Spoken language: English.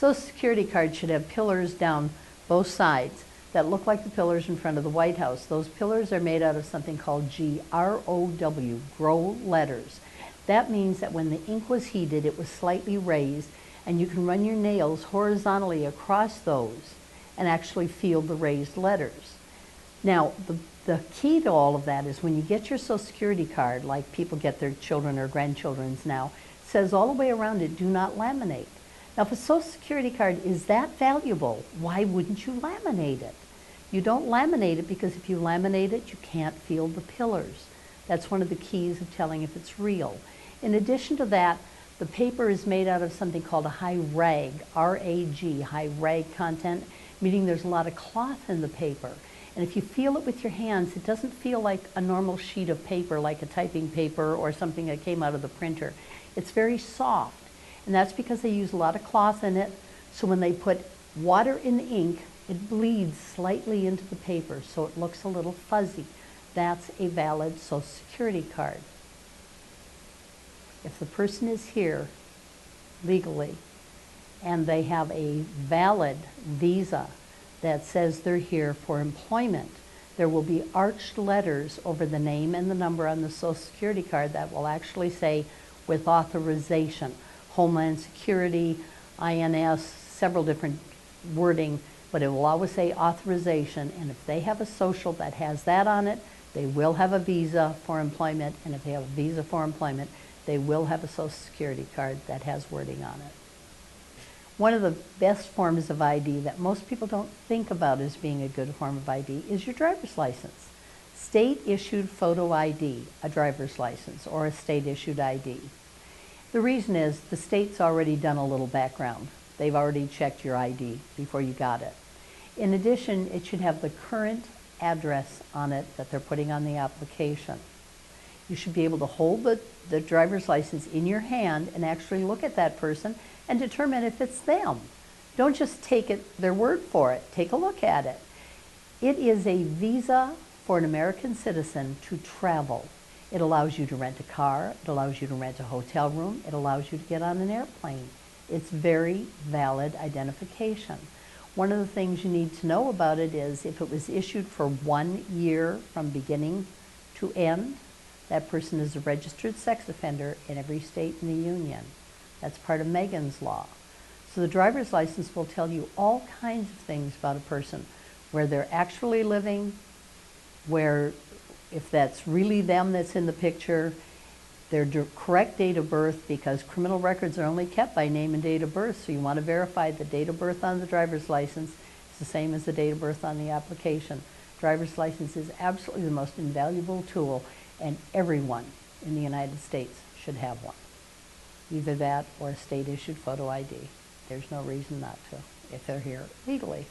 Social Security card should have pillars down both sides that look like the pillars in front of the White House. Those pillars are made out of something called GROW, grow letters. That means that when the ink was heated, it was slightly raised, and you can run your nails horizontally across those and actually feel the raised letters. Now, the key to all of that is when you get your Social Security card, like people get their children or grandchildren's now, it says all the way around it, do not laminate. Now, if a Social Security card is that valuable, why wouldn't you laminate it? You don't laminate it because if you laminate it, you can't feel the pillars. That's one of the keys of telling if it's real. In addition to that, the paper is made out of something called a high rag, R-A-G, high rag content, meaning there's a lot of cloth in the paper. And if you feel it with your hands, it doesn't feel like a normal sheet of paper, like a typing paper or something that came out of the printer. It's very soft. And that's because they use a lot of cloth in it. So when they put water in the ink, it bleeds slightly into the paper, so it looks a little fuzzy. That's a valid Social Security card. If the person is here legally and they have a valid visa that says they're here for employment, there will be arched letters over the name and the number on the Social Security card that will actually say, with authorization, Homeland Security, INS, several different wording, but it will always say authorization, and if they have a social that has that on it, they will have a visa for employment, and if they have a visa for employment, they will have a Social Security card that has wording on it. One of the best forms of ID that most people don't think about as being a good form of ID is your driver's license. State-issued photo ID, a driver's license, or a state-issued ID. The reason is the state's already done a little background. They've already checked your ID before you got it. In addition, it should have the current address on it that they're putting on the application. You should be able to hold the driver's license in your hand and actually look at that person and determine if it's them. Don't just take their word for it. Take a look at it. It is a visa for an American citizen to travel. It allows you to rent a car. It allows you to rent a hotel room. It allows you to get on an airplane. It's very valid identification. One of the things you need to know about it is if it was issued for 1 year from beginning to end, that person is a registered sex offender in every state in the union. That's part of Megan's Law. So the driver's license will tell you all kinds of things about a person, where they're actually living, where if that's really them that's in the picture, their correct date of birth, because criminal records are only kept by name and date of birth, so you want to verify the date of birth on the driver's license is the same as the date of birth on the application. Driver's license is absolutely the most invaluable tool, and everyone in the United States should have one. Either that or a state-issued photo ID. There's no reason not to if they're here legally.